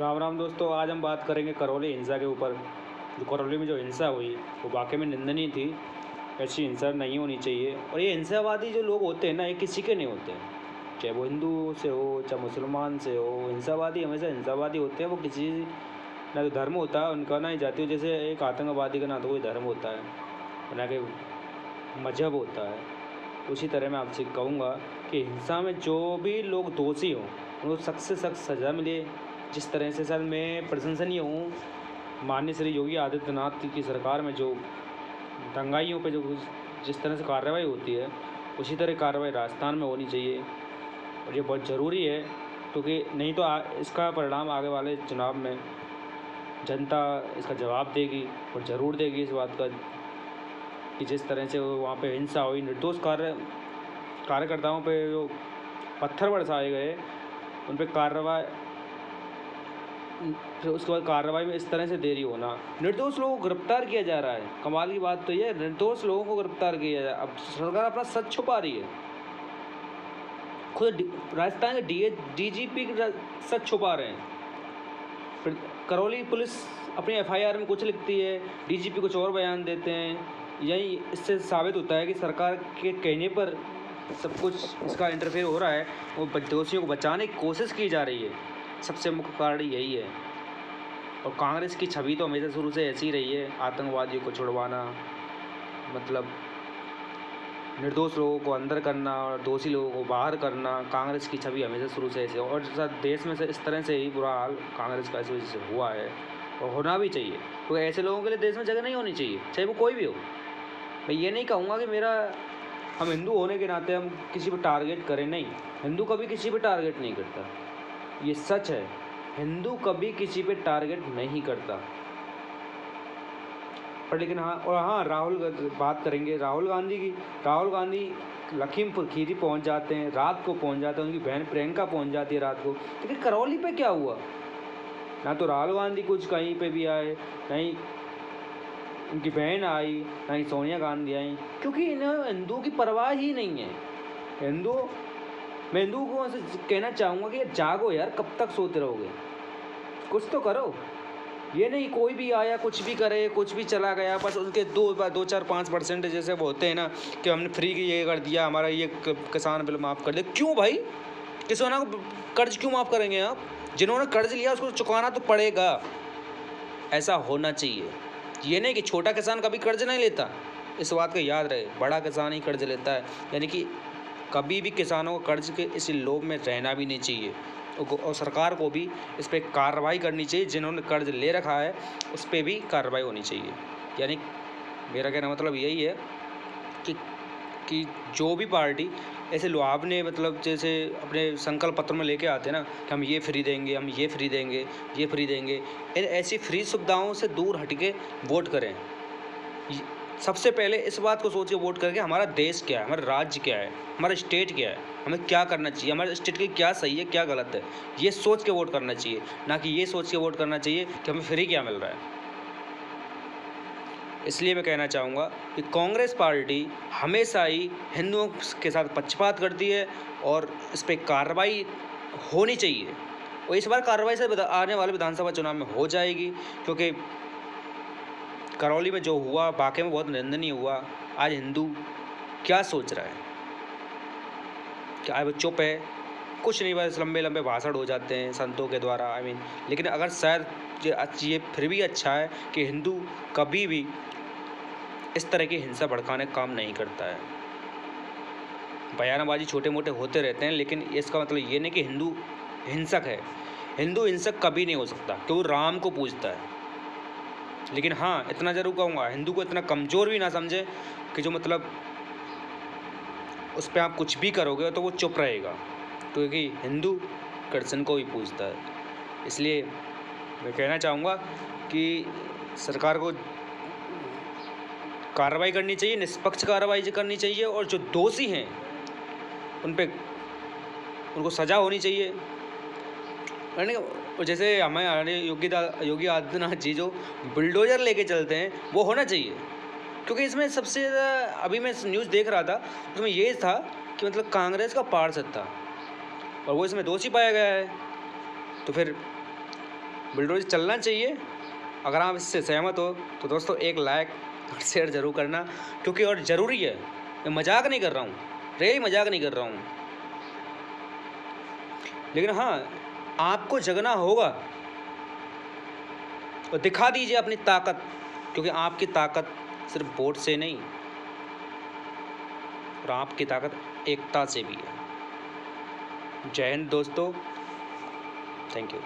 राम राम दोस्तों, आज हम बात करेंगे करौली हिंसा के ऊपर। जो करौली में जो हिंसा हुई वो वाकई में निंदनीय थी। ऐसी हिंसा नहीं होनी चाहिए। और ये हिंसावादी जो लोग होते हैं ना, ये किसी के नहीं होते हैं, चाहे वो हिंदू से हो चाहे मुसलमान से हो। हिंसावादी हमेशा हिंसावादी होते हैं। वो किसी ना तो धर्म होता है उनका, ना ही जाति। जैसे एक आतंकवादी का ना तो कोई धर्म होता है ना कि मजहब होता है। उसी तरह मैं आपसे कहूँगा कि हिंसा में जो भी लोग दोषी हों उनको सख्त से सख्त सज़ा मिले। जिस तरह से सर मैं प्रशंसनीय हूँ माननीय श्री योगी आदित्यनाथ की सरकार में, जो दंगाइयों पे जो जिस तरह से कार्रवाई होती है, उसी तरह कार्रवाई राजस्थान में होनी चाहिए। और ये बहुत ज़रूरी है, क्योंकि नहीं तो इसका परिणाम आगे वाले चुनाव में जनता इसका जवाब देगी और ज़रूर देगी इस बात का कि जिस तरह से वहाँ पे हिंसा हुई, निर्दोष कार्यकर्ताओं पे जो पत्थर बरसाए गए, उन पे कार्रवाई, फिर उसके बाद कार्रवाई में इस तरह से देरी होना, निर्दोष लोगों को गिरफ्तार किया जा रहा है। कमाल की बात तो ये है, निर्दोष लोगों को गिरफ्तार किया जा रहा है। अब सरकार अपना सच छुपा रही है। खुद राजस्थान के डीजीपी सच छुपा रहे हैं। फिर करौली पुलिस अपनी एफआईआर में कुछ लिखती है, डीजीपी कुछ और बयान देते हैं। यही इससे साबित होता है कि सरकार के कहने पर सब कुछ इसका इंटरफेयर हो रहा है। वो दोषियों को बचाने की कोशिश की जा रही है। सबसे मुख्य कारण यही है। और कांग्रेस की छवि तो हमेशा शुरू से ऐसी ही रही है, आतंकवादियों को छुड़वाना, मतलब निर्दोष लोगों को अंदर करना और दोषी लोगों को बाहर करना। कांग्रेस की छवि हमेशा शुरू से ऐसे, और देश में से इस तरह से ही बुरा हाल कांग्रेस का इस वजह से हुआ है और होना भी चाहिए। तो ऐसे लोगों के लिए देश में जगह नहीं होनी चाहिए, चाहे वो कोई भी हो। मैं ये नहीं कहूँगा कि हम हिंदू होने के नाते हम किसी पर टारगेट करें, नहीं। हिंदू कभी किसी पर टारगेट नहीं करता, ये सच है। हिंदू कभी किसी पे टारगेट नहीं करता। पर लेकिन बात करेंगे राहुल गांधी की। राहुल गांधी लखीमपुर खीरी पहुंच जाते हैं, रात को पहुंच जाते हैं, उनकी बहन प्रियंका पहुंच जाती है रात को। लेकिन करौली पे क्या हुआ? ना तो राहुल गांधी कुछ कहीं पे भी आए, नहीं उनकी बहन आई, ना ही सोनिया गांधी आई, क्योंकि इन्हें हिंदू की परवाह ही नहीं है। मैं हिंदू को कहना चाहूँगा कि जागो यार, कब तक सोते रहोगे? कुछ तो करो। ये नहीं कोई भी आया कुछ भी करे, कुछ भी चला गया, बस उनके 2-4-5% जैसे वो होते हैं ना कि हमने फ्री की ये कर दिया, हमारा ये किसान बिल माफ़ कर दिया। क्यों भाई? किसानों को कर्ज क्यों माफ़ करेंगे आप? जिन्होंने कर्ज लिया उसको चुकाना तो पड़ेगा। ऐसा होना चाहिए। ये नहीं कि छोटा किसान कभी कर्ज नहीं लेता, इस बात को याद रहे। बड़ा किसान ही कर्ज लेता है। यानी कि कभी भी किसानों को कर्ज के इस लोभ में रहना भी नहीं चाहिए। और सरकार को भी इस पर कार्रवाई करनी चाहिए। जिन्होंने कर्ज ले रखा है उस पर भी कार्रवाई होनी चाहिए। यानी मेरा कहना मतलब यही है कि जो भी पार्टी ऐसे लुभावने, मतलब जैसे अपने संकल्प पत्र में लेके आते हैं ना कि हम ये फ्री देंगे, हम ये फ्री देंगे, ये फ्री देंगे, ऐसी फ्री सुविधाओं से दूर हट के वोट करें। सबसे पहले इस बात को सोच के वोट करके हमारा देश क्या है, हमारा राज्य क्या है, हमारा स्टेट क्या है, हमें क्या करना चाहिए, हमारे स्टेट के क्या सही है क्या गलत है, ये सोच के वोट करना चाहिए। ना कि ये सोच के वोट करना चाहिए कि हमें फ्री क्या मिल रहा है। इसलिए मैं कहना चाहूँगा कि कांग्रेस पार्टी हमेशा ही हिंदुओं के साथ पक्षपात करती है और इस पर कार्रवाई होनी चाहिए। और इस बार कार्रवाई से आने वाले विधानसभा चुनाव में हो जाएगी, क्योंकि करौली में जो हुआ वाकई में बहुत निंदनीय हुआ। आज हिंदू क्या सोच रहा है? क्या वो चुप है? कुछ नहीं, बस लंबे लंबे भाषण हो जाते हैं संतों के द्वारा। लेकिन अगर शायद ये फिर भी अच्छा है कि हिंदू कभी भी इस तरह की हिंसा भड़काने का काम नहीं करता है। बयानबाजी छोटे मोटे होते रहते हैं, लेकिन इसका मतलब ये नहीं कि हिंदू हिंसक है। हिंदू हिंसक कभी नहीं हो सकता, क्योंकि वो राम को पूजता है। लेकिन हाँ, इतना ज़रूर कहूँगा, हिंदू को इतना कमज़ोर भी ना समझे कि जो मतलब उस पर आप कुछ भी करोगे तो वो चुप रहेगा, क्योंकि हिंदू कृष्ण को भी पूजता है। इसलिए मैं कहना चाहूँगा कि सरकार को कार्रवाई करनी चाहिए, निष्पक्ष कार्रवाई करनी चाहिए, और जो दोषी हैं उनको सज़ा होनी चाहिए। और जैसे हमारे योगी आदित्यनाथ जी जो बुलडोज़र लेके चलते हैं, वो होना चाहिए। क्योंकि इसमें सबसे ज़्यादा, अभी मैं न्यूज़ देख रहा था, उसमें ये था कि मतलब कांग्रेस का पार्षद था और वो इसमें दोषी पाया गया है। तो फिर बुलडोजर चलना चाहिए। अगर आप इससे सहमत हो तो दोस्तों एक लाइक और शेयर ज़रूर करना, क्योंकि और ज़रूरी है। मैं मजाक नहीं कर रहा हूँ, रे मजाक नहीं कर रहा हूँ। लेकिन हाँ, आपको जगना होगा और दिखा दीजिए अपनी ताकत, क्योंकि आपकी ताकत सिर्फ वोट से नहीं, और आपकी ताकत एकता से भी है। जय हिंद दोस्तों, थैंक यू।